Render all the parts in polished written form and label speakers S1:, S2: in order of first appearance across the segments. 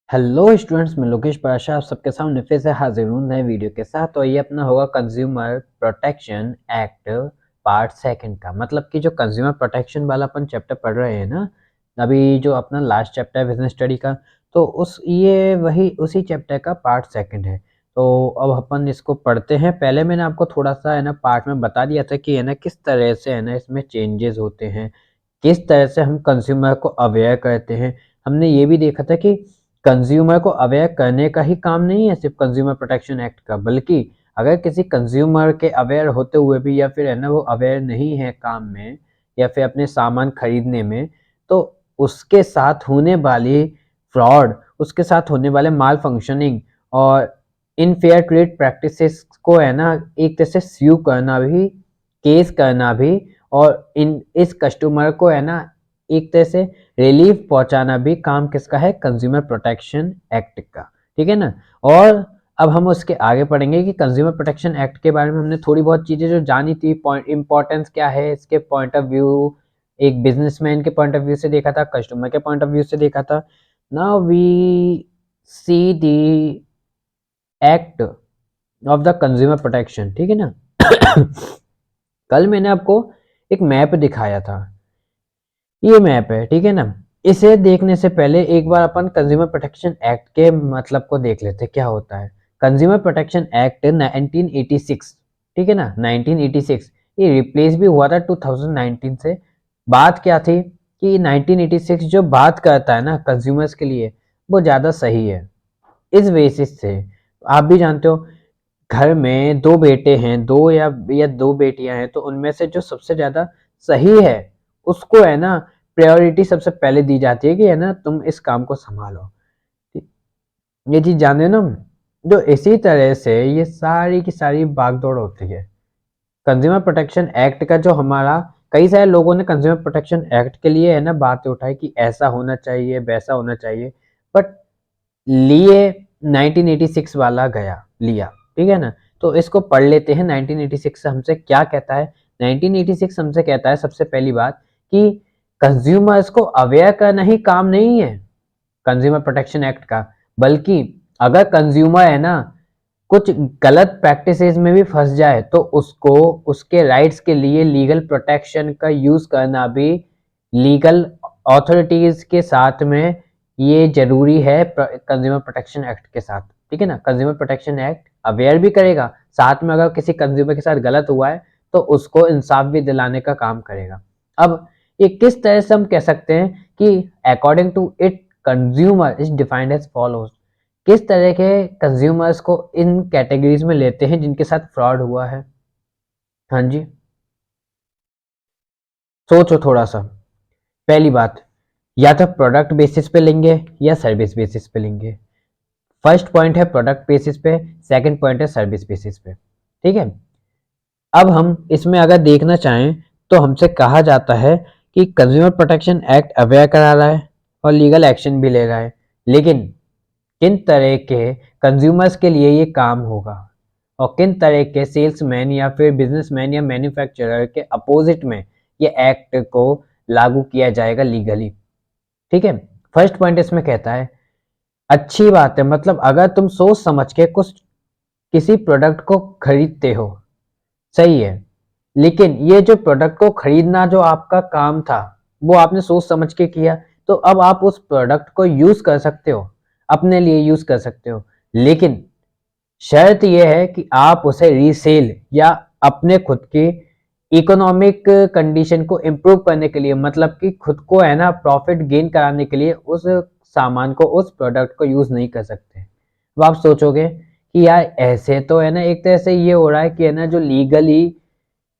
S1: Hello students, मैं लोकेश पाशा आप सबके सामने फिर से हाजिर हूँ नए वीडियो के साथ। तो ये अपना होगा consumer protection act part second का। मतलब कि जो कंज्यूमर प्रोटेक्शन वाला अपन चैप्टर पढ़ रहे हैं ना, अभी जो अपना लास्ट चैप्टर है बिजनेस स्टडी का, तो उस ये वही उसी चैप्टर का पार्ट सेकंड है। तो अब अपन इसको पढ़ते हैं। पहले मैंने आपको थोड़ा सा है ना पार्ट में बता दिया था कि है ना किस तरह से है ना इसमें चेंजेस होते हैं, किस तरह से हम कंज्यूमर को अवेयर करते हैं। हमने ये भी देखा था कि कंज्यूमर को अवेयर करने का ही काम नहीं है सिर्फ कंज्यूमर प्रोटेक्शन एक्ट का, बल्कि अगर किसी कंज्यूमर के अवेयर होते हुए भी या फिर है ना वो अवेयर नहीं है काम में या फिर अपने सामान खरीदने में, तो उसके साथ होने वाली फ्रॉड, उसके साथ होने वाले माल फंक्शनिंग और इनफेयर ट्रेड प्रैक्टिसेस को है ना एक तरह से स्यू करना भी, केस करना भी, और इन इस कस्टमर को है ना एक तरह से रिलीफ पहुंचाना भी काम किसका है? कंज्यूमर प्रोटेक्शन एक्ट का। ठीक है ना। और अब हम उसके आगे पढ़ेंगे कि कंज्यूमर प्रोटेक्शन एक्ट के बारे में हमने थोड़ी बहुत चीजें जो जानी थी, पॉइंट इंपॉर्टेंस क्या है इसके पॉइंट ऑफ व्यू, एक बिजनेसमैन के पॉइंट ऑफ व्यू से देखा था, कस्टमर के पॉइंट ऑफ व्यू से देखा था। Now we see the act of the consumer protection. ठीक है ना। कल मैंने आपको एक मैप दिखाया था, ये मैप है। ठीक है ना। इसे देखने से पहले एक बार अपन कंज्यूमर प्रोटेक्शन एक्ट के मतलब को देख लेते क्या होता है। कंज्यूमर प्रोटेक्शन एक्ट 1986, ठीक है ना, 1986। ये रिप्लेस भी हुआ था 2019 से। बात क्या थी कि 1986 जो बात करता है ना कंज्यूमर्स के लिए, वो ज़्यादा सही है। इस बेसिस से आप भी जानते हो, घर में दो बेटे हैं, दो या दो बेटियां हैं, तो उनमें से जो सबसे ज्यादा सही है उसको है ना प्रायोरिटी सबसे पहले दी जाती है कि है ना तुम इस काम को संभालो। ये चीज जान रहे हो ना। जो इसी तरह से ये सारी की सारी भागदौड़ होती है। कंज्यूमर प्रोटेक्शन एक्ट का जो हमारा, कई सारे लोगों ने कंज्यूमर प्रोटेक्शन एक्ट के लिए है ना बातें उठाई कि ऐसा होना चाहिए वैसा होना चाहिए, बट लिए 1986 वाला गया लिया। ठीक है ना। तो इसको पढ़ लेते हैं 1986 हमसे क्या कहता है। 1986 हमसे कहता है सबसे पहली बात कि कंज्यूमर्स को अवेयर करना ही काम नहीं है कंज्यूमर प्रोटेक्शन एक्ट का, बल्कि अगर कंज्यूमर है ना कुछ गलत प्रैक्टिसेस में भी फंस जाए तो उसको उसके राइट्स के लिए लीगल प्रोटेक्शन का यूज करना भी लीगल अथॉरिटीज के साथ में ये जरूरी है कंज्यूमर प्रोटेक्शन एक्ट के साथ। ठीक है ना। कंज्यूमर प्रोटेक्शन एक्ट अवेयर भी करेगा, साथ में अगर किसी कंज्यूमर के साथ गलत हुआ है तो उसको इंसाफ भी दिलाने का काम करेगा। अब ये किस तरह से हम कह सकते हैं कि according to it consumer is defined as follows. किस तरह के कंज्यूमर्स को इन कैटेगरीज में लेते हैं जिनके साथ फ्रॉड हुआ है। हाँ जी, सोचो थोड़ा सा। पहली बात, या तो प्रोडक्ट बेसिस पे लेंगे या सर्विस बेसिस पे लेंगे। फर्स्ट पॉइंट है प्रोडक्ट बेसिस पे, सेकंड पॉइंट है सर्विस बेसिस पे। ठीक है। अब हम इसमें अगर देखना चाहें तो हमसे कहा जाता है कि कंज्यूमर प्रोटेक्शन एक्ट अवेयर करा रहा है और लीगल एक्शन भी ले रहा है, लेकिन किन तरह के कंज्यूमर्स के लिए ये काम होगा और किन तरह के सेल्समैन या फिर बिजनेसमैन या मैन्युफैक्चरर के अपोजिट में ये एक्ट को लागू किया जाएगा लीगली। ठीक है। फर्स्ट पॉइंट इसमें कहता है, अच्छी बात है, मतलब अगर तुम सोच समझ के कुछ किसी प्रोडक्ट को खरीदते हो, सही है, लेकिन ये जो प्रोडक्ट को खरीदना जो आपका काम था वो आपने सोच समझ के किया, तो अब आप उस प्रोडक्ट को यूज कर सकते हो, अपने लिए यूज कर सकते हो, लेकिन शर्त यह है कि आप उसे रीसेल या अपने खुद की इकोनॉमिक कंडीशन को इम्प्रूव करने के लिए, मतलब कि खुद को है ना प्रॉफिट गेन कराने के लिए उस सामान को, उस प्रोडक्ट को यूज नहीं कर सकते। अब आप सोचोगे कि यार ऐसे तो है ना एक तरह से ये हो रहा है कि है ना जो लीगली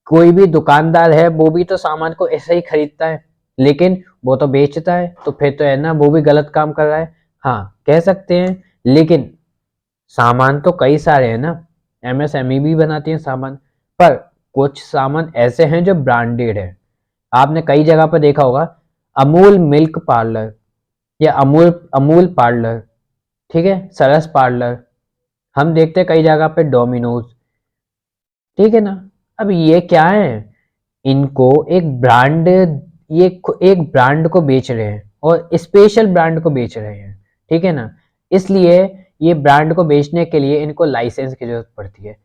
S1: कोई भी दुकानदार है वो भी तो सामान को ऐसे ही खरीदता है, लेकिन वो तो बेचता है, तो फिर तो है ना वो भी गलत काम कर रहा है। हाँ कह सकते हैं, लेकिन सामान तो कई सारे हैं ना, एमएसएमई भी बनाती है सामान, पर कुछ सामान ऐसे हैं जो ब्रांडेड है। आपने कई जगह पर देखा होगा, अमूल मिल्क पार्लर या अमूल अमूल पार्लर, ठीक है, सरस पार्लर, हम देखते हैं कई जगह पे डोमिनोज। ठीक है ना। अब ये क्या है, इनको एक ब्रांड, ये एक ब्रांड को बेच रहे हैं और स्पेशल ब्रांड को बेच रहे हैं। ठीक है ना। इसलिए ये ब्रांड को बेचने के लिए इनको लाइसेंस की जरूरत पड़ती है।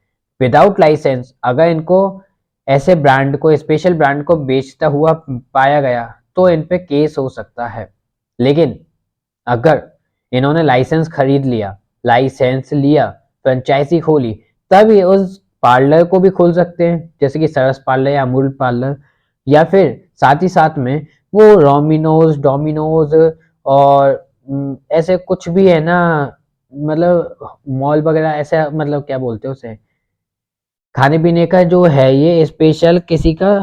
S1: विदाउट लाइसेंस अगर इनको ऐसे ब्रांड को, स्पेशल ब्रांड को बेचता हुआ पाया गया तो इन पे केस हो सकता है। लेकिन अगर इन्होंने लाइसेंस लिया, फ्रेंचाइजी खोली, तब ये उस पार्लर को भी खोल सकते हैं, जैसे कि सरस पार्लर या अमूल पार्लर, या फिर साथ ही साथ में वो डोमिनोज और ऐसे कुछ भी है ना, मतलब मॉल वगैरह ऐसे, मतलब क्या बोलते हैं उसे, खाने पीने का जो है ये स्पेशल किसी का,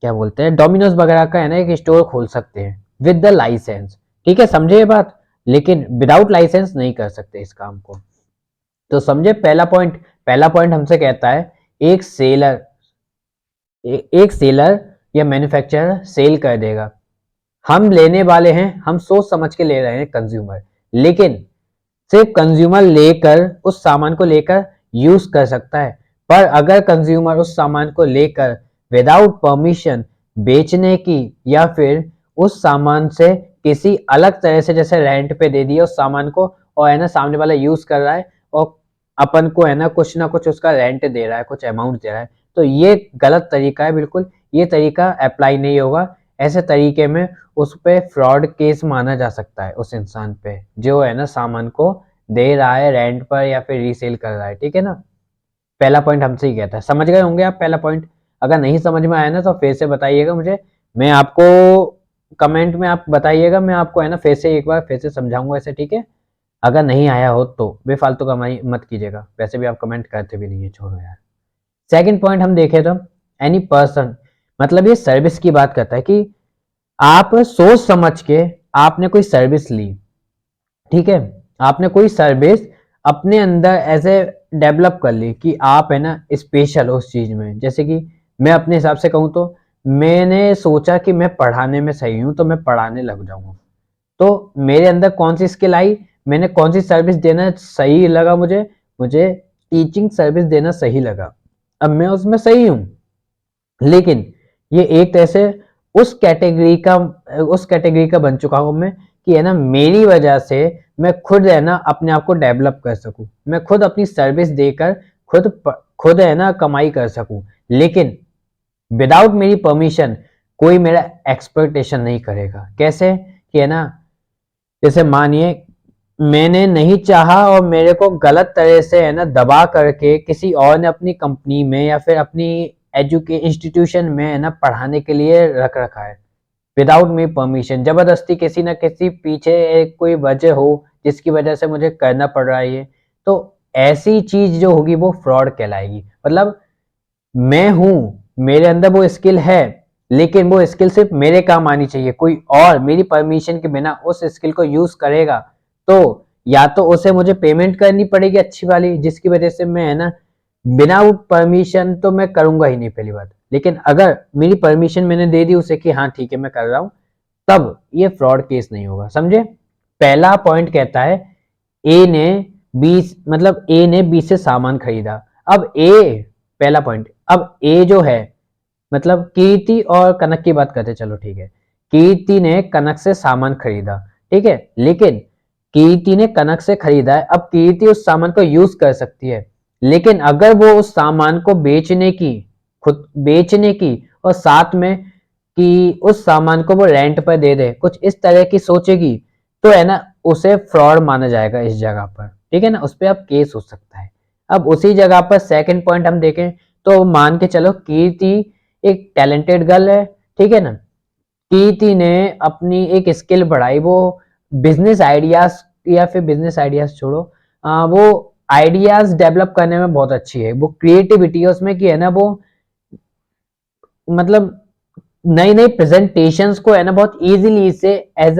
S1: क्या बोलते हैं, डोमिनोज वगैरह का है ना, एक स्टोर खोल सकते हैं विद द लाइसेंस। ठीक है, समझे ये बात। लेकिन विदाउट लाइसेंस नहीं कर सकते इस काम को। तो समझे पहला पॉइंट हमसे कहता है एक सेलर एक सेलर या मैन्युफैक्चरर सेल कर देगा, हम लेने वाले हैं, हम सोच समझ के ले रहे हैं कंज्यूमर, लेकिन सिर्फ कंज्यूमर लेकर उस सामान को लेकर यूज कर सकता है। पर अगर कंज्यूमर उस सामान को लेकर विदाउट परमिशन बेचने की, या फिर उस सामान से किसी अलग तरह से, जैसे रेंट पे दे दिया उस सामान को, और है ना सामने वाला यूज कर रहा है और अपन को है ना कुछ उसका रेंट दे रहा है, कुछ अमाउंट दे रहा है, तो ये गलत तरीका है बिल्कुल। ये तरीका अप्लाई नहीं होगा। ऐसे तरीके में उस पे फ्रॉड केस माना जा सकता है उस इंसान पे जो है ना सामान को दे रहा है रेंट पर या फिर रीसेल कर रहा है। ठीक है ना, पहला पॉइंट हमसे ही कहता है। समझ गए होंगे आप पहला पॉइंट। अगर नहीं समझ में आया ना तो फिर से बताइएगा मुझे, मैं आपको कमेंट में आप बताइएगा, मैं आपको है ना फिर से एक बार फिर से समझाऊंगा ऐसे। ठीक है, अगर नहीं आया हो तो बेफालतू कमाई मत कीजिएगा, वैसे भी आप कमेंट करते भी नहीं है, छोड़ो यार। सेकंड पॉइंट हम देखें तो एनी पर्सन, मतलब ये सर्विस की बात करता है कि आप सोच समझ के आपने कोई सर्विस ली, ठीक है, आपने कोई सर्विस अपने अंदर ऐसे डेवलप कर ली कि आप है ना स्पेशल उस चीज में। जैसे कि मैं अपने हिसाब से कहूँ तो मैंने सोचा कि मैं पढ़ाने में सही हूँ तो मैं पढ़ाने लग जाऊंगा। तो मेरे अंदर कौन सी स्किल आई, मैंने कौन सी सर्विस देना सही लगा, मुझे मुझे टीचिंग सर्विस देना सही लगा, अब मैं उसमें सही हूँ। लेकिन ये एक तरह से उस कैटेगरी का बन चुका हूं मैं कि है ना मेरी वजह से मैं खुद है ना अपने आप को डेवलप कर सकूं, मैं खुद अपनी सर्विस देकर खुद है ना कमाई कर सकूं। लेकिन विदाउट मेरी परमिशन कोई मेरा एक्सप्लॉयटेशन नहीं करेगा। कैसे कि है ना, जैसे मानिए मैंने नहीं चाहा और मेरे को गलत तरह से है ना दबा करके किसी और ने अपनी कंपनी में या फिर अपनी एजुके इंस्टीट्यूशन में है ना पढ़ाने के लिए रख रखा है विदाउट मी परमिशन, जबरदस्ती किसी ना किसी पीछे एक कोई वजह हो जिसकी वजह से मुझे करना पड़ रहा है ये, तो ऐसी चीज जो होगी वो फ्रॉड कहलाएगी। मतलब मैं हूं, मेरे अंदर वो स्किल है, लेकिन वो स्किल सिर्फ मेरे काम आनी चाहिए, कोई और मेरी परमिशन के बिना उस स्किल को यूज करेगा तो या तो उसे मुझे पेमेंट करनी पड़ेगी अच्छी वाली, जिसकी वजह से मैं है ना बिना परमिशन तो मैं करूंगा ही नहीं पहली बात। लेकिन अगर मेरी परमिशन मैंने दे दी उसे कि हाँ ठीक है मैं कर रहा हूं, तब ये फ्रॉड केस नहीं होगा। समझे, पहला पॉइंट कहता है ए ने ए ने बी से सामान खरीदा। अब ए, पहला पॉइंट, अब ए जो है, मतलब कीर्ति और कनक की बात करते, चलो ठीक है, कीर्ति ने कनक से सामान खरीदा, ठीक है, लेकिन कीर्ति ने कनक से खरीदा है, अब कीर्ति उस सामान को यूज कर सकती है, लेकिन अगर वो उस सामान को खुद बेचने की और साथ में कि उस सामान को वो रेंट पर दे दे, कुछ इस तरह की सोचेगी, तो है ना उसे फ्रॉड माना जाएगा इस जगह पर। ठीक है ना, उस पर अब केस हो सकता है। अब उसी जगह पर सेकंड पॉइंट हम देखें तो मान के चलो कीर्ति एक टैलेंटेड गर्ल है, ठीक है ना, कीर्ति ने अपनी एक स्किल बढ़ाई, वो बिजनेस आइडियाज या फिर बिजनेस आइडियाज छोड़ो, वो आइडियाज डेवलप करने में बहुत अच्छी है, वो क्रिएटिविटी है उसमें कि है ना वो मतलब नई नई प्रेजेंटेशंस को है ना बहुत इजीली से एज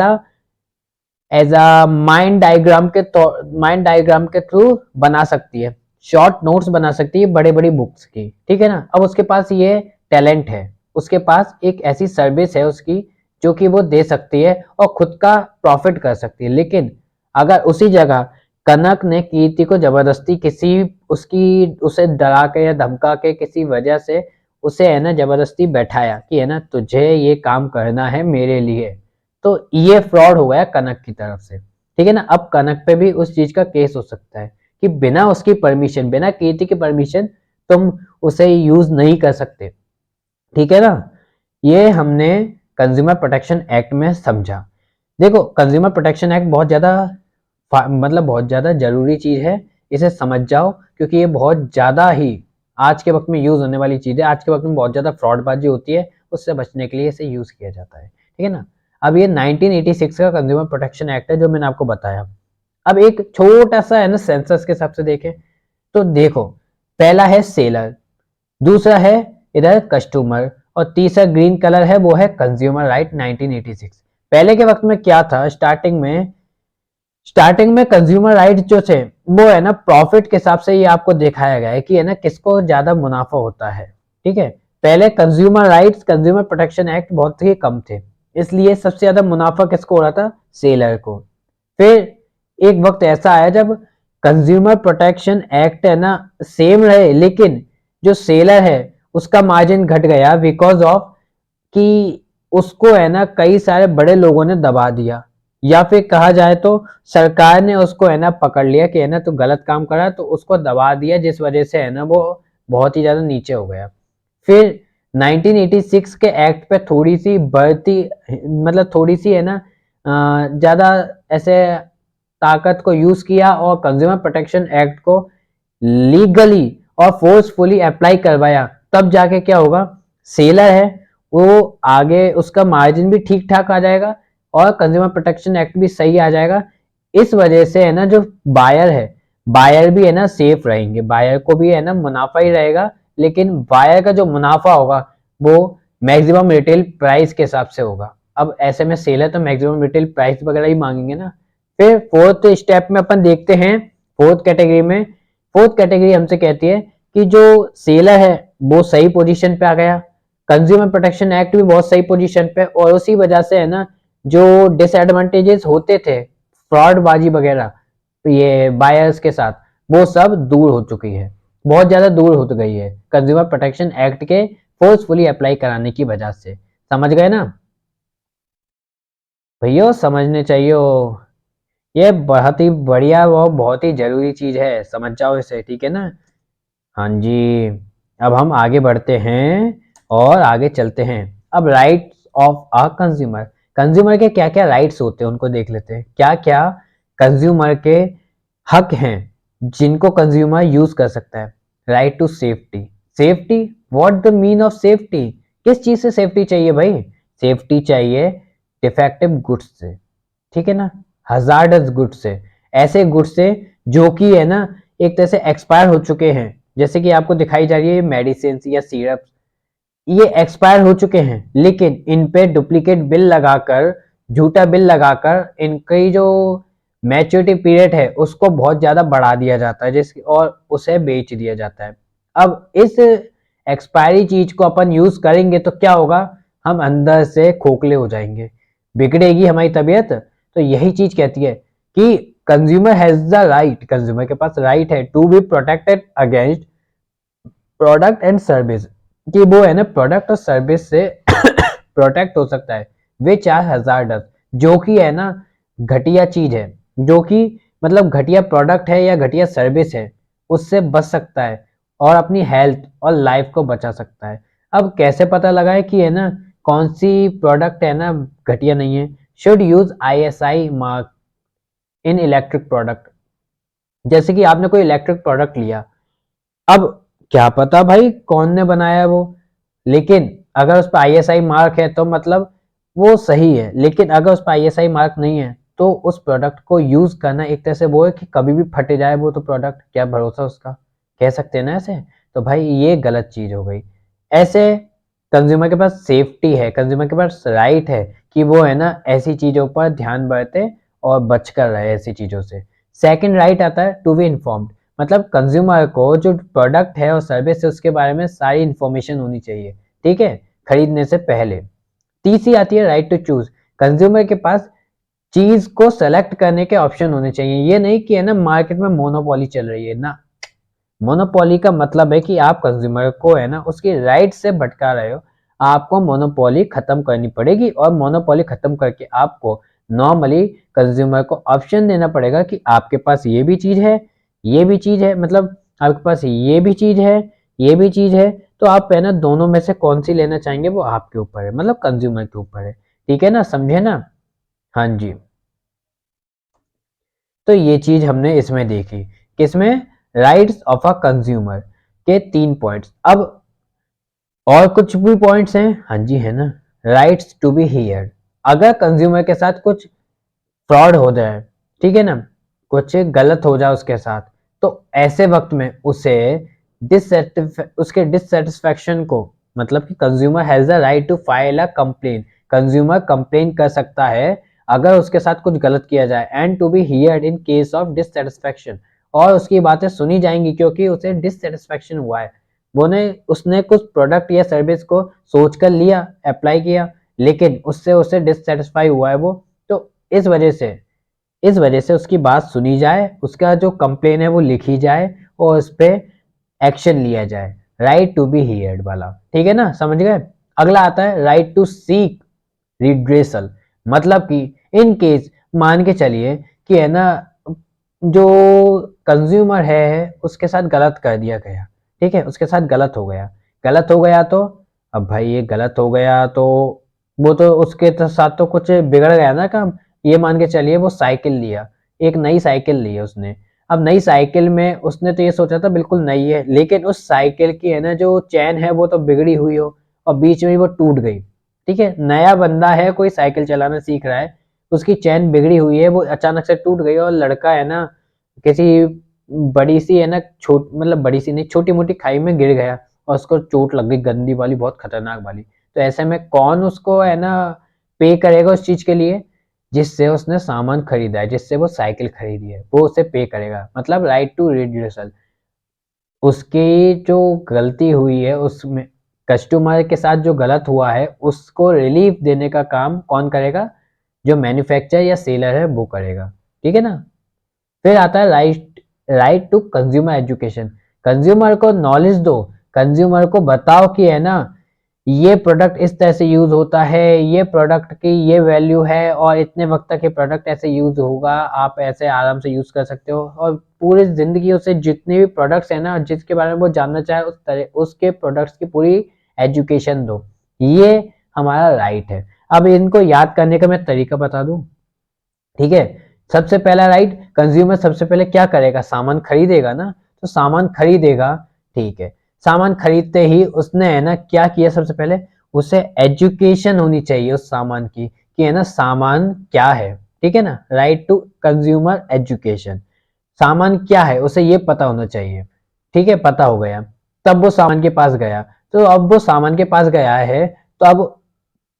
S1: अ माइंड डायग्राम के थ्रू बना सकती है, शॉर्ट नोट्स बना सकती है बड़े बड़ी बुक्स की। ठीक है ना, अब उसके पास ये टैलेंट है, उसके पास एक ऐसी सर्विस है उसकी जो कि वो दे सकती है और खुद का प्रॉफिट कर सकती है। लेकिन अगर उसी जगह कनक ने कीर्ति को जबरदस्ती उसे डरा के या धमका के किसी वजह से उसे है ना जबरदस्ती बैठाया कि है ना तुझे ये काम करना है मेरे लिए, तो ये फ्रॉड हो गया कनक की तरफ से। ठीक है ना। अब कनक पे भी उस चीज का केस हो सकता है कि बिना उसकी परमिशन, बिना कीर्ति की परमिशन तुम उसे यूज नहीं कर सकते, ठीक है ना। ये हमने कंज्यूमर प्रोटेक्शन एक्ट में समझा। देखो कंज्यूमर प्रोटेक्शन एक्ट बहुत ज्यादा मतलब बहुत ज्यादा जरूरी चीज है, इसे समझ जाओ क्योंकि ये बहुत ज्यादा ही आज के वक्त में यूज होने वाली चीज है। आज के वक्त में बहुत ज्यादा फ्रॉडबाजी होती है, उससे बचने के लिए इसे यूज किया जाता है, ठीक है ना। अब ये 1986 का कंज्यूमर प्रोटेक्शन एक्ट है जो मैंने आपको बताया। अब एक छोटा सा है ना सेंसस के हिसाब से देखें तो देखो, पहला है सेलर, दूसरा है इधर कस्टमर, और तीसरा ग्रीन कलर है वो है कंज्यूमर राइट 1986। पहले के वक्त में क्या था, स्टार्टिंग में कंज्यूमर राइट जो थे वो है ना प्रॉफिट के हिसाब से ये आपको दिखाया गया है कि है ना किसको ज्यादा मुनाफा होता है, ठीक है। पहले consumer rights, consumer protection act बहुत ही कम थे, इसलिए सबसे ज्यादा मुनाफा किसको हो रहा था, सेलर को। फिर एक वक्त ऐसा आया जब कंज्यूमर प्रोटेक्शन एक्ट है ना सेम रहे, लेकिन जो सेलर है उसका मार्जिन घट गया बिकॉज ऑफ कि उसको है ना कई सारे बड़े लोगों ने दबा दिया, या फिर कहा जाए तो सरकार ने उसको है ना पकड़ लिया कि है ना तो गलत काम करा, तो उसको दबा दिया, जिस वजह से है ना वो बहुत ही ज्यादा नीचे हो गया। फिर 1986 के एक्ट पे थोड़ी सी बढ़ती, मतलब थोड़ी सी है ना ज्यादा ऐसे ताकत को यूज किया और कंज्यूमर प्रोटेक्शन एक्ट को लीगली और फोर्सफुली अप्लाई करवाया, तब जाके क्या होगा, सेलर है वो आगे उसका मार्जिन भी ठीक ठाक आ जाएगा और कंज्यूमर प्रोटेक्शन एक्ट भी सही आ जाएगा। इस वजह से है ना जो बायर है, बायर भी है ना सेफ रहेंगे, बायर को भी है ना मुनाफा ही रहेगा, लेकिन बायर का जो मुनाफा होगा वो मैक्सिमम रिटेल प्राइस के हिसाब से होगा। अब ऐसे में सेलर तो मैक्सिमम रिटेल प्राइस वगैरह ही मांगेंगे ना। फिर फोर्थ स्टेप में अपन देखते हैं, फोर्थ कैटेगरी में, फोर्थ कैटेगरी हमसे कहती है कि जो सेलर है वो सही पोजीशन पे आ गया, कंज्यूमर प्रोटेक्शन एक्ट भी बहुत सही पोजीशन पे, और उसी वजह से है ना जो डिसएडवांटेजेस होते थे फ्रॉडबाजी वगैरह तो ये बायर्स के साथ, वो सब दूर हो चुकी है, बहुत ज्यादा दूर हो गई है कंज्यूमर प्रोटेक्शन एक्ट के फोर्सफुली अप्लाई कराने की वजह से। समझ गए ना भैया, समझने चाहिए। ये बहुत ही बढ़िया और बहुत ही जरूरी चीज है, समझ जाओ इसे, ठीक है ना। हाँ जी। अब हम आगे बढ़ते हैं और आगे चलते हैं। अब rights of a consumer, consumer के क्या क्या राइट्स होते हैं उनको देख लेते हैं। क्या क्या कंज्यूमर के हक हैं जिनको कंज्यूमर यूज कर सकता है। Right to safety, safety, what the mean of safety, किस चीज से सेफ्टी चाहिए भाई, सेफ्टी चाहिए डिफेक्टिव गुड्स से, ठीक है ना, हजार्डस गुड्स से, ऐसे गुड्स से जो कि है ना एक तरह से एक्सपायर हो चुके हैं, जैसे कि आपको दिखाई जा रही है मेडिसिन या सिरप, ये एक्सपायर हो चुके हैं लेकिन इन पे डुप्लीकेट बिल लगाकर, झूठा बिल लगाकर इनकी जो मैच्योरिटी पीरियड है उसको बहुत ज्यादा बढ़ा दिया जाता है, जिस और उसे बेच दिया जाता है। अब इस एक्सपायरी चीज को अपन यूज करेंगे तो क्या होगा, हम अंदर से खोखले हो जाएंगे, बिगड़ेगी हमारी तबीयत। तो यही चीज कहती है कि consumer has the right, consumer के पास राइट है to be protected against product and service, कि वो है ना प्रोडक्ट और सर्विस से प्रोटेक्ट हो सकता है, विच आर हजार्डस, जो कि है ना घटिया चीज है, जो कि मतलब घटिया प्रोडक्ट है या घटिया सर्विस है, उससे बच सकता है और अपनी हेल्थ और लाइफ को बचा सकता है। अब कैसे पता लगाए कि है ना कौन सी प्रोडक्ट है ना घटिया नहीं है, should use ISI mark in electric product. जैसे कि आपने कोई इलेक्ट्रिक प्रोडक्ट लिया, अब क्या पता भाई कौन ने बनाया है वो, लेकिन अगर उस पर ISI मार्क है तो मतलब वो सही है, लेकिन अगर उस पर ISI मार्क नहीं है तो उस प्रोडक्ट को यूज करना एक तरह से वो है कि कभी भी फट जाए वो तो प्रोडक्ट, क्या भरोसा उसका, कह सकते हैं ना ऐसे। तो भाई ये गलत चीज हो गई। ऐसे कंज्यूमर के पास सेफ्टी है, कंज्यूमर के पास राइट है कि वो है ना ऐसी चीजों पर ध्यान बरते और बच कर रहे ऐसी चीजों से। सेकंड राइट आता है टू बी इन्फॉर्म्ड, मतलब कंज्यूमर को जो प्रोडक्ट है और सर्विस है उसके बारे में सारी इंफॉर्मेशन होनी चाहिए, ठीक है, खरीदने से पहले। तीसरी आती है राइट टू चूज, कंज्यूमर के पास चीज को सेलेक्ट करने के ऑप्शन होने चाहिए, ये नहीं कि है ना मार्केट में मोनोपोली चल रही है ना। मोनोपोली का मतलब है कि आप कंज्यूमर को है ना उसकी राइट से भटका रहे हो, आपको मोनोपोली खत्म करनी पड़ेगी और मोनोपोली खत्म करके आपको नॉर्मली कंज्यूमर को ऑप्शन देना पड़ेगा कि आपके पास ये भी चीज है, ये भी चीज है, मतलब आपके पास ये भी चीज है, ये भी चीज है, तो आप है ना दोनों में से कौन सी लेना चाहेंगे वो आपके ऊपर है, मतलब कंज्यूमर के ऊपर है। ठीक है ना, समझे ना? हाँ जी। तो ये चीज हमने इसमें देखी, किसमें? राइट्स ऑफ अ कंज्यूमर के 3 पॉइंट्स। अब और कुछ भी पॉइंट्स हैं? हाँ जी, है ना। राइट्स टू बी हियर्ड, अगर कंज्यूमर के साथ कुछ फ्रॉड हो जाए, ठीक है ना, कुछ गलत हो जाए उसके साथ, तो ऐसे वक्त में उसे उसके डिससेटिस्फेक्शन को, मतलब कि consumer has the right to file a complain, consumer complain कर सकता है अगर उसके साथ कुछ गलत किया जाए, and to be heard in case of dissatisfaction, और उसकी बातें सुनी जाएंगी क्योंकि उसे डिससेटिस्फेक्शन हुआ है, वो ने उसने कुछ प्रोडक्ट या सर्विस को सोच कर लिया, अप्लाई किया, लेकिन उससे उसे डिससेटिस्फाई हुआ है वो, तो इस वजह से उसकी बात सुनी जाए, उसका जो कंप्लेन है वो लिखी जाए और उस पर एक्शन लिया जाए, राइट टू बी हियर्ड वाला। ठीक है ना, समझ गए? अगला आता है राइट टू सीक रिड्रेसल, मतलब कि इन केस, मान के चलिए कि है ना जो कंज्यूमर है उसके साथ गलत कर दिया गया, ठीक है, उसके साथ गलत हो गया, गलत हो गया तो अब भाई ये गलत हो गया तो वो तो उसके साथ तो कुछ बिगड़ गया ना काम। ये मान के चलिए वो साइकिल लिया, एक नई साइकिल ली है उसने, अब नई साइकिल में उसने तो ये सोचा था बिल्कुल नई है, लेकिन उस साइकिल की है ना जो चैन है वो तो बिगड़ी हुई हो और बीच में ही वो टूट गई। ठीक है, नया बंदा है, कोई साइकिल चलाना सीख रहा है, उसकी चैन बिगड़ी हुई है, वो अचानक से टूट गई और लड़का है ना किसी बड़ी सी है ना छोट मतलब बड़ी सी नहीं, छोटी मोटी खाई में गिर गया और उसको चोट लग गई गंदी वाली, बहुत खतरनाक वाली। तो ऐसे में कौन उसको है ना पे करेगा उस चीज के लिए? जिससे उसने सामान खरीदा है, जिससे वो साइकिल खरीदी है, वो उसे पे करेगा, मतलब राइट टू रिड्यूसल। उसकी जो गलती हुई है उसमें, कस्टमर के साथ जो गलत हुआ है उसको रिलीफ देने का काम कौन करेगा? जो मैन्युफैक्चरर या सेलर है वो करेगा। ठीक है ना। फिर आता है right to consumer education, consumer को नॉलेज दो, कंज्यूमर को बताओ कि है ना ये प्रोडक्ट इस तरह से यूज होता है, ये प्रोडक्ट की ये वैल्यू है और इतने वक्त तक ये प्रोडक्ट ऐसे यूज होगा, आप ऐसे आराम से यूज कर सकते हो, और पूरी जिंदगी उसे जितने भी प्रोडक्ट्स है ना जिसके बारे में वो जानना चाहे उस तरह उसके प्रोडक्ट्स की पूरी एजुकेशन दो। ये हमारा राइट है। अब इनको याद करने का मैं तरीका बता दूं। ठीक है, सबसे पहला राइट, कंज्यूमर सबसे पहले क्या करेगा? सामान खरीदेगा ना, तो सामान खरीदेगा, ठीक है, सामान खरीदते ही उसने है ना क्या किया? सबसे पहले उसे एजुकेशन होनी चाहिए उस सामान की कि है ना सामान क्या है। ठीक है ना, राइट टू कंज्यूमर एजुकेशन, सामान क्या है उसे ये पता होना चाहिए। ठीक है, पता हो गया, तब वो सामान के पास गया, तो अब वो सामान के पास गया है, तो अब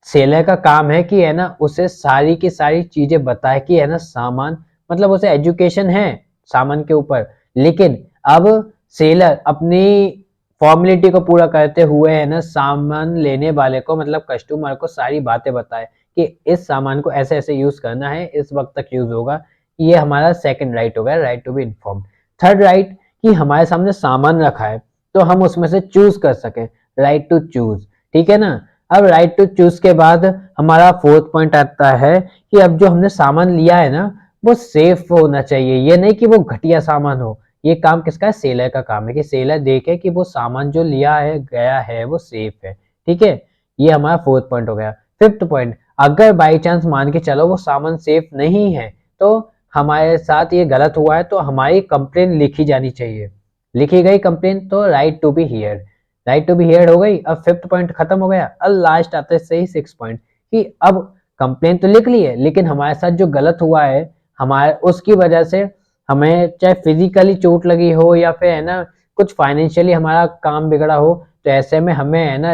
S1: सेलर का काम है कि है ना उसे सारी की सारी चीजें बताए कि है ना सामान, मतलब उसे एजुकेशन है सामान के ऊपर, लेकिन अब सेलर अपनी फॉर्मेलिटी को पूरा करते हुए है ना सामान लेने वाले को, मतलब कस्टमर को सारी बातें बताए कि इस सामान को ऐसे ऐसे यूज करना है, इस वक्त तक यूज होगा। ये हमारा सेकंड राइट हो गया, right to be inform. Third right, कि हमारे सामने सामान रखा है तो हम उसमें से चूज कर सके, राइट टू चूज। ठीक है ना। अब राइट टू चूज के बाद हमारा फोर्थ पॉइंट आता है कि अब जो हमने सामान लिया है ना वो सेफ होना चाहिए, ये नहीं कि वो घटिया सामान हो। ये काम किसका है? सेलर का काम है कि सेलर देखे कि वो सामान जो लिया है गया है वो सेफ है। ठीक है, ये हमारा फोर्थ पॉइंट हो गया। फिफ्थ पॉइंट, अगर बाई चांस मान के चलो वो सामान सेफ नहीं है, तो हमारे साथ ये गलत हुआ है तो हमारी कंप्लेन लिखी जानी चाहिए, लिखी गई कंप्लेन तो right to be heard, right to be heard हो गई। अब फिफ्थ पॉइंट खत्म हो गया, अब लास्ट आता है सही सिक्स पॉइंट कि अब कंप्लेन तो लिख ली है लेकिन हमारे साथ जो गलत हुआ है हमारे उसकी वजह से हमें चाहे फिजिकली चोट लगी हो या फिर है ना कुछ फाइनेंशियली हमारा काम बिगड़ा हो, तो ऐसे में हमें है ना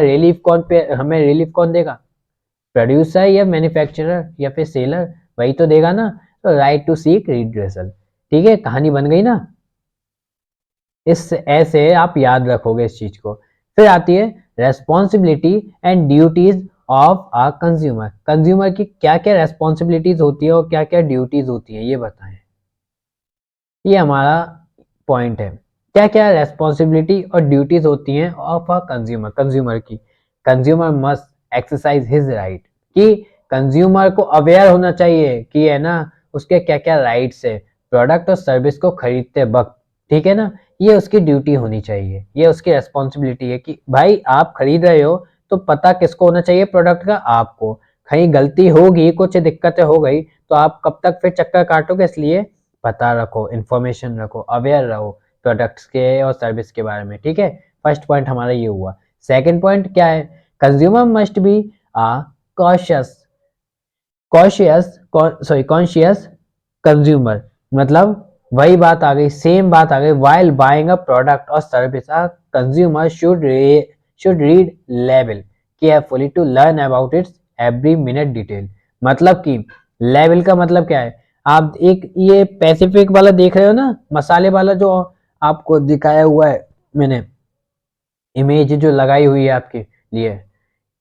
S1: हमें रिलीफ कौन देगा? प्रोड्यूसर या मैन्युफैक्चरर या फिर सेलर, वही तो देगा ना। तो राइट टू सीक रिड्रेसल। ठीक है, कहानी बन गई ना। इस ऐसे आप याद रखोगे इस चीज को। फिर आती है responsibility and duties of a consumer, consumer की क्या क्या रेस्पॉन्सिबिलिटीज होती है और क्या क्या ड्यूटीज होती है ये बताएं। ये हमारा पॉइंट है, क्या क्या रेस्पॉन्सिबिलिटी और ड्यूटीज होती हैं ऑफ अ कंज्यूमर, कंज्यूमर की। Consumer must exercise his right, कि कंज्यूमर को अवेयर होना चाहिए कि है ना उसके क्या क्या राइट्स है प्रोडक्ट और सर्विस को खरीदते वक्त, ठीक है ना। ये उसकी ड्यूटी होनी चाहिए, ये उसकी रेस्पॉन्सिबिलिटी है कि भाई आप खरीद रहे हो तो पता किसको होना चाहिए प्रोडक्ट का, आपको। कहीं गलती होगी, कुछ दिक्कतें हो गई तो आप कब तक फिर चक्कर काटोगे, इसलिए पता रखो, इन्फॉर्मेशन रखो, अवेयर रहो प्रोडक्ट्स के और सर्विस के बारे में, ठीक है। फर्स्ट पॉइंट हमारा ये हुआ। सेकंड पॉइंट क्या है, consumer must be a cautious conscious consumer. मतलब वही बात आ गई, सेम बात आ गई, वाइल बाइंग अ प्रोडक्ट और service a consumer should read label carefully to learn about its every minute detail. मतलब कि लेबल का मतलब क्या है, आप एक ये पैसिफिक वाला देख रहे हो ना, मसाले वाला जो आपको दिखाया हुआ है मैंने, इमेज जो लगाई हुई है आपके लिए,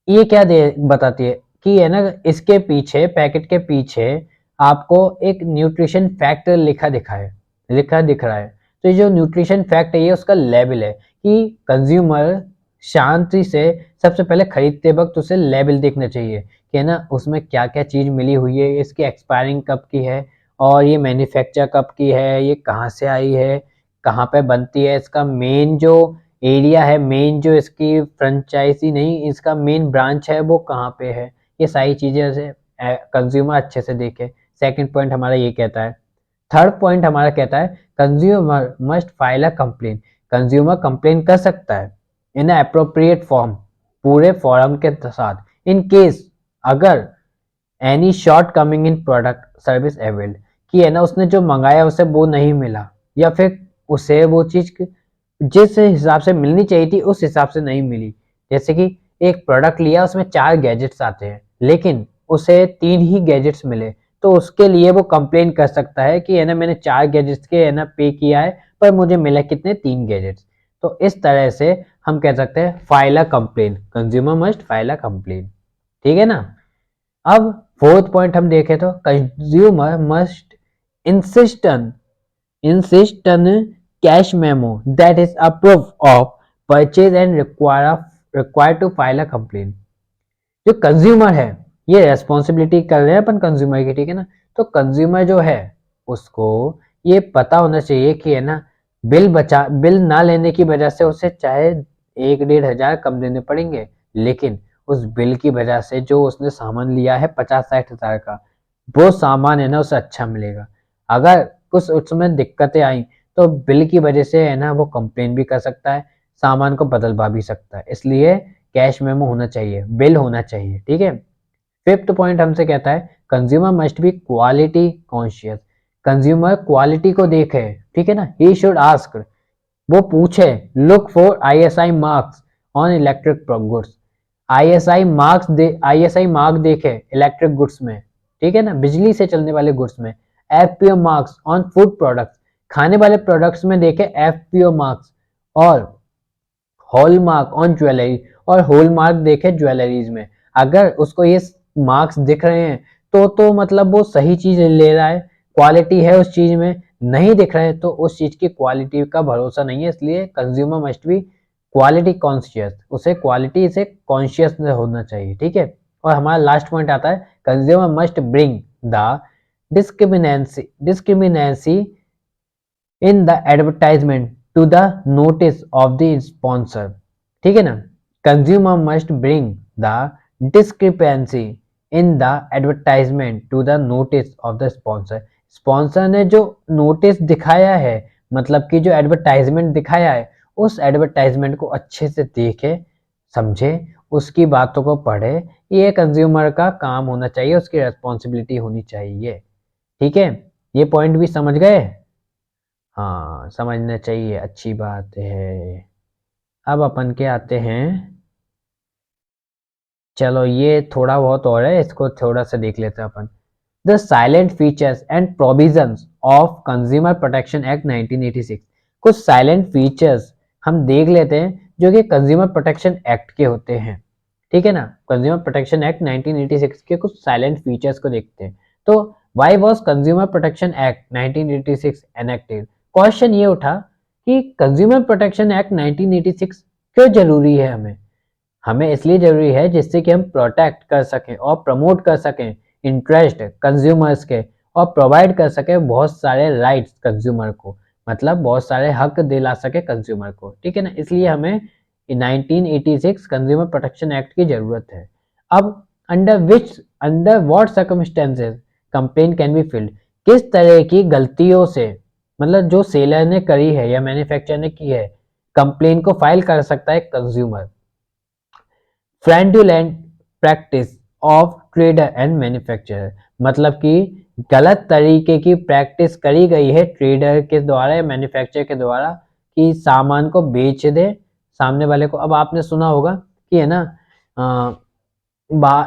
S1: ये क्या दे बताती है कि है ना इसके पीछे, पैकेट के पीछे आपको एक न्यूट्रिशन फैक्ट लिखा दिख रहा है। तो ये जो न्यूट्रिशन फैक्ट है ये उसका लेबल है कि कंज्यूमर शांति से सबसे पहले खरीदते वक्त उसे लेबल देखना चाहिए कि है ना उसमें क्या क्या चीज़ मिली हुई है, इसकी एक्सपायरिंग कब की है और ये मैन्युफैक्चर कब की है, ये कहाँ से आई है, कहाँ पे बनती है, इसका मेन जो एरिया है, मेन जो इसकी फ्रेंचाइजी नहीं, इसका मेन ब्रांच है वो कहाँ पे है, ये सारी चीज़ें से कंज्यूमर अच्छे से देखे। सेकंड पॉइंट हमारा ये कहता है। थर्ड पॉइंट हमारा कहता है consumer must file a complain. Consumer complain कर सकता है इन अप्रोप्रिएट फॉर्म, पूरे फॉर्म के साथ, इन केस अगर any short coming in product service availed, कि है ना उसने जो मंगाया उसे वो नहीं मिला, या फिर उसे वो चीज़ जिस हिसाब से मिलनी चाहिए थी उस हिसाब से नहीं मिली। जैसे कि एक प्रोडक्ट लिया उसमें 4 गैजेट्स आते हैं लेकिन उसे 3 ही गैजेट्स मिले, तो उसके लिए वो कंप्लेन कर सकता है कि है ना मैंने 4 गैजेट्स के है ना पे किया है पर मुझे मिला कितने, 3 गैजेट्स। तो इस तरह से हम कह सकते हैं file a complain, consumer must file a complain, ठीक है ना। अब फोर्थ पॉइंट हम देखें तो consumer must insist insist on cash memo that is a proof of purchase and required to file a complaint। जो कंज्यूमर है, ये रेस्पॉन्सिबिलिटी कर रहे हैं अपन कंज्यूमर की, ठीक है ना। तो कंज्यूमर जो है उसको ये पता होना चाहिए कि है ना बिल ना लेने की वजह से उसे चाहे 1-1.5 हजार कम देने पड़ेंगे, लेकिन उस बिल की वजह से जो उसने सामान लिया है 50-60 हजार का, वो सामान है ना उसे अच्छा मिलेगा। अगर कुछ उसमें दिक्कतें आई तो बिल की वजह से है ना वो कंप्लेन भी कर सकता है, सामान को बदलवा भी सकता है। इसलिए कैश मेमो होना चाहिए, बिल होना चाहिए, ठीक है। फिफ्थ पॉइंट हमसे कहता है consumer must B quality conscious. Consumer quality को देखे, ठीक है ना, ही शुड आस्क, वो पूछे, look for ISI marks on electric goods. ISI mark देखे इलेक्ट्रिक गुड्स में, ठीक है ना, बिजली से चलने वाले गुड्स में। FPO marks on food products, खाने वाले प्रोडक्ट्स में देखे एफपीओ मार्क्स। और हॉलमार्क ऑन ज्वेलरी, और हॉलमार्क देखे ज्वेलरीज में। अगर उसको ये मार्क्स दिख रहे हैं तो मतलब वो सही चीज ले रहा है, क्वालिटी है उस चीज में। नहीं दिख रहे तो उस चीज की क्वालिटी का भरोसा नहीं है। इसलिए consumer must B quality conscious, उसे क्वालिटी से कॉन्शियस होना चाहिए, ठीक है। और हमारा लास्ट पॉइंट आता है consumer must bring the discriminancy in the advertisement to the notice of the sponsor, ठीक है ना। Consumer must bring the discrepancy in the advertisement to the notice of the sponsor. Sponsor ने जो notice दिखाया है, मतलब कि जो एडवर्टाइजमेंट दिखाया है, उस एडवर्टाइजमेंट को अच्छे से देखे, समझे, उसकी बातों को पढ़े। ये कंज्यूमर का काम होना चाहिए, उसकी रेस्पॉन्सिबिलिटी होनी चाहिए, ठीक है। ये पॉइंट भी समझ गए? हाँ समझना चाहिए, अच्छी बात है। अब अपन के आते हैं, चलो ये थोड़ा बहुत और है, इसको थोड़ा सा देख लेते हैं अपन। The silent features and provisions of consumer protection act 1986। कुछ साइलेंट फीचर्स हम देख लेते हैं जो कि कंज्यूमर प्रोटेक्शन एक्ट के होते हैं, ठीक है ना। कंज्यूमर प्रोटेक्शन एक्ट 1986 के कुछ साइलेंट फीचर्स को देखते हैं। तो why was consumer protection act 1986 enacted? Question ये उठा कि कंज्यूमर प्रोटेक्शन एक्ट 1986 क्यों जरूरी है हमें। हमें इसलिए जरूरी है जिससे कि हम प्रोटेक्ट कर सकें और प्रमोट कर सकें इंटरेस्ट कंज्यूमर्स के और प्रोवाइड कर सकें बहुत सारे राइट्स कंज्यूमर को, मतलब बहुत सारे हक दिला सके कंज्यूमर को, ठीक है ना। इसलिए हमें 1986 कंज्यूमर प्रोटेक्शन एक्ट की जरूरत है। अब under what circumstances complain can be filled, किस तरह की गलतियों से, मतलब जो सेलर ने करी है या मैन्युफैक्चरर ने की है, कंप्लेन को फाइल कर सकता है consumer. Fraudulent practice of trader and manufacturer, मतलब कि गलत तरीके की प्रैक्टिस करी गई है ट्रेडर के द्वारा या मैन्युफैक्चरर के द्वारा कि सामान को बेच दे सामने वाले को। अब आपने सुना होगा कि है ना,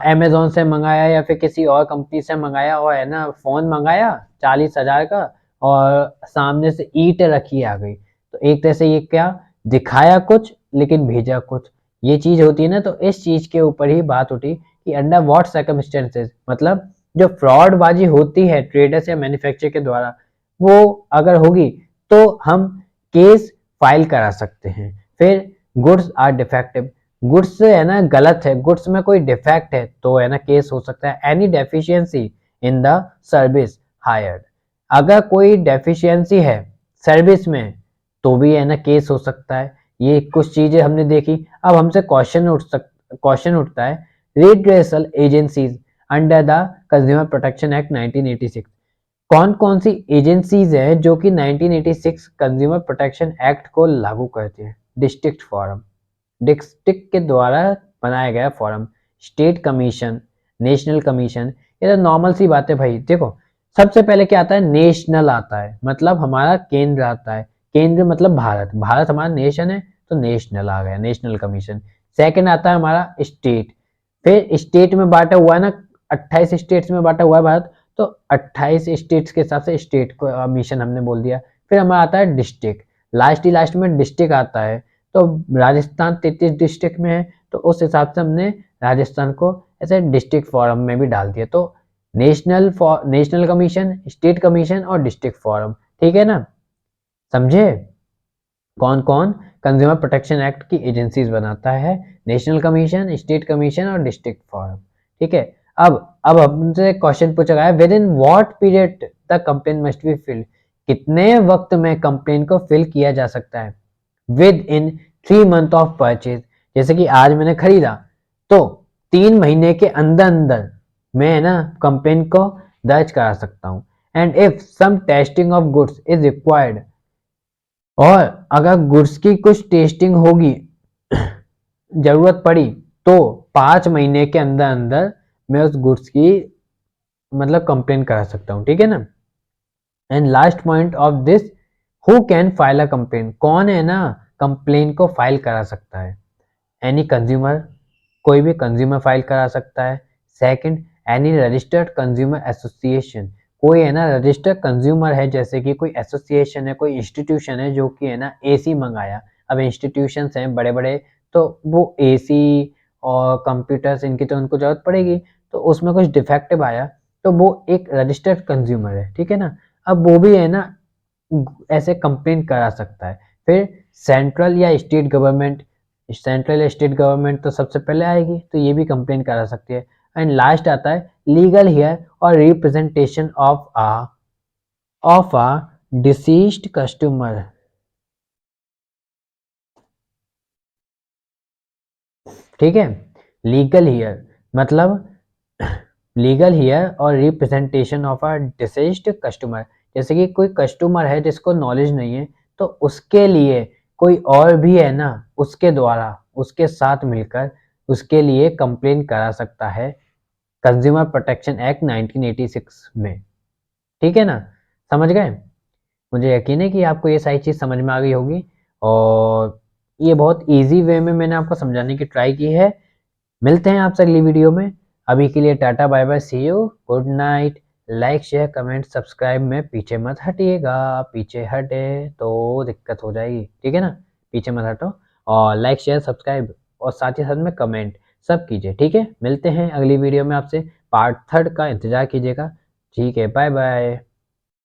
S1: अमेजोन से मंगाया या फिर किसी और कंपनी से मंगाया और है ना फोन मंगाया 40,000 का और सामने से ईंट रखी आ गई, तो एक तरह से ये क्या दिखाया कुछ लेकिन भेजा कुछ, ये चीज होती है ना। तो इस चीज के ऊपर ही बात उठी कि अंडर व्हाट सर्कमस्टेंसेस, मतलब जो फ्रॉड बाजी होती है ट्रेडर्स या मैन्युफैक्चरर के द्वारा, वो अगर होगी तो हम केस फाइल करा सकते हैं। फिर गुड्स आर डिफेक्टिव, गुड्स है ना गलत है, गुड्स में कोई डिफेक्ट है तो है ना केस हो सकता है। Any deficiency in the service hired, अगर कोई डेफिशिएंसी है सर्विस में तो भी है ना केस हो सकता है। ये कुछ चीजें हमने देखी। अब हमसे क्वेश्चन उठता है redressal agencies under the consumer protection act 1986, कौन कौन सी एजेंसीज हैं जो कि 1986 कंज्यूमर प्रोटेक्शन एक्ट को लागू करती हैं। डिस्ट्रिक्ट फोरम, डिस्ट्रिक्ट के द्वारा बनाया गया forum, state commission, national commission. ये तो नॉर्मल सी बात है भाई। देखो सबसे पहले क्या आता है, नेशनल आता है, मतलब हमारा केंद्र आता है, केंद्र मतलब भारत, भारत हमारा नेशन है तो नेशनल आ गया, नेशनल कमीशन। सेकंड आता है हमारा स्टेट, फिर स्टेट में बांटा हुआ है ना, 28 स्टेट्स में बांटा हुआ है भारत, तो 28 स्टेट्स के हिसाब से स्टेट कमीशन हमने बोल दिया। फिर हमारा आता है डिस्ट्रिक्ट, लास्ट में डिस्ट्रिक्ट आता है, तो राजस्थान 33 डिस्ट्रिक्ट में है तो उस हिसाब से हमने राजस्थान को ऐसे डिस्ट्रिक्ट फोरम में भी डाल दिया। तो नेशनल कमीशन, स्टेट कमीशन और डिस्ट्रिक्ट फोरम, ठीक है ना। समझे कौन कौन कंज्यूमर प्रोटेक्शन एक्ट की एजेंसीज बनाता है, नेशनल कमीशन, स्टेट कमीशन और डिस्ट्रिक्ट फोरम, ठीक है। अब हमसे क्वेश्चन पूछा गया है with in what period the complain must be filled, कितने वक्त में कंप्लेन को फिल किया जा सकता है। With in 3 month of purchase, जैसे कि आज मैंने खरीदा तो 3 महीने के अंदर अंदर मैं ना कंप्लेन को दर्ज करा सकता हूँ। And if some testing of goods is required, और अगर गुड्स की कुछ टेस्टिंग होगी जरूरत पड़ी तो 5 महीने के अंदर अंदर मैं उस गुड्स की मतलब कंप्लेन करा सकता हूँ, ठीक है ना। And last point of this, who can file a complain, कौन है ना कंप्लेन को फाइल करा सकता है। एनी कंज्यूमर, कोई भी कंज्यूमर फाइल करा सकता है। Second, any registered consumer association, कोई है ना रजिस्टर्ड कंज्यूमर है, जैसे कि कोई एसोसिएशन है, कोई इंस्टीट्यूशन है जो कि है ना एसी मंगाया। अब इंस्टीट्यूशंस हैं बड़े बड़े तो वो एसी और कंप्यूटर्स इनकी तो उनको जरूरत पड़ेगी, तो उसमें कुछ डिफेक्टिव आया तो वो एक रजिस्टर्ड कंज्यूमर है, ठीक है ना। अब वो भी है ना ऐसे कंप्लेन करा सकता है। फिर सेंट्रल या स्टेट गवर्नमेंट, सेंट्रल या स्टेट गवर्नमेंट तो सबसे पहले आएगी तो ये भी कंप्लेन करा सकती है। एंड लास्ट आता है लीगल हियर और representation of a deceased customer, ठीक है। लीगल हियर मतलब लीगल हियर और representation of a deceased customer, जैसे कि कोई कस्टमर है जिसको नॉलेज नहीं है तो उसके लिए कोई और भी है ना उसके द्वारा उसके साथ मिलकर उसके लिए कंप्लेन करा सकता है कंज्यूमर प्रोटेक्शन एक्ट 1986 में, ठीक है ना। समझ गए। मुझे यकीन है कि आपको ये सारी चीज़ समझ में आ गई होगी और ये बहुत इजी वे में मैंने आपको समझाने की ट्राई की है। मिलते हैं आपसे अगली वीडियो में। अभी के लिए tata bye bye, see you, good night. Like share comment subscribe में पीछे मत हटिएगा, पीछे हटे तो दिक्कत हो जाएगी, ठीक है ना। पीछे मत हटो और लाइक शेयर सब्सक्राइब और साथ ही साथ में कमेंट सब कीजिए, ठीक है। मिलते हैं अगली वीडियो में आपसे, पार्ट 3 का इंतजार कीजिएगा, ठीक है। Bye bye.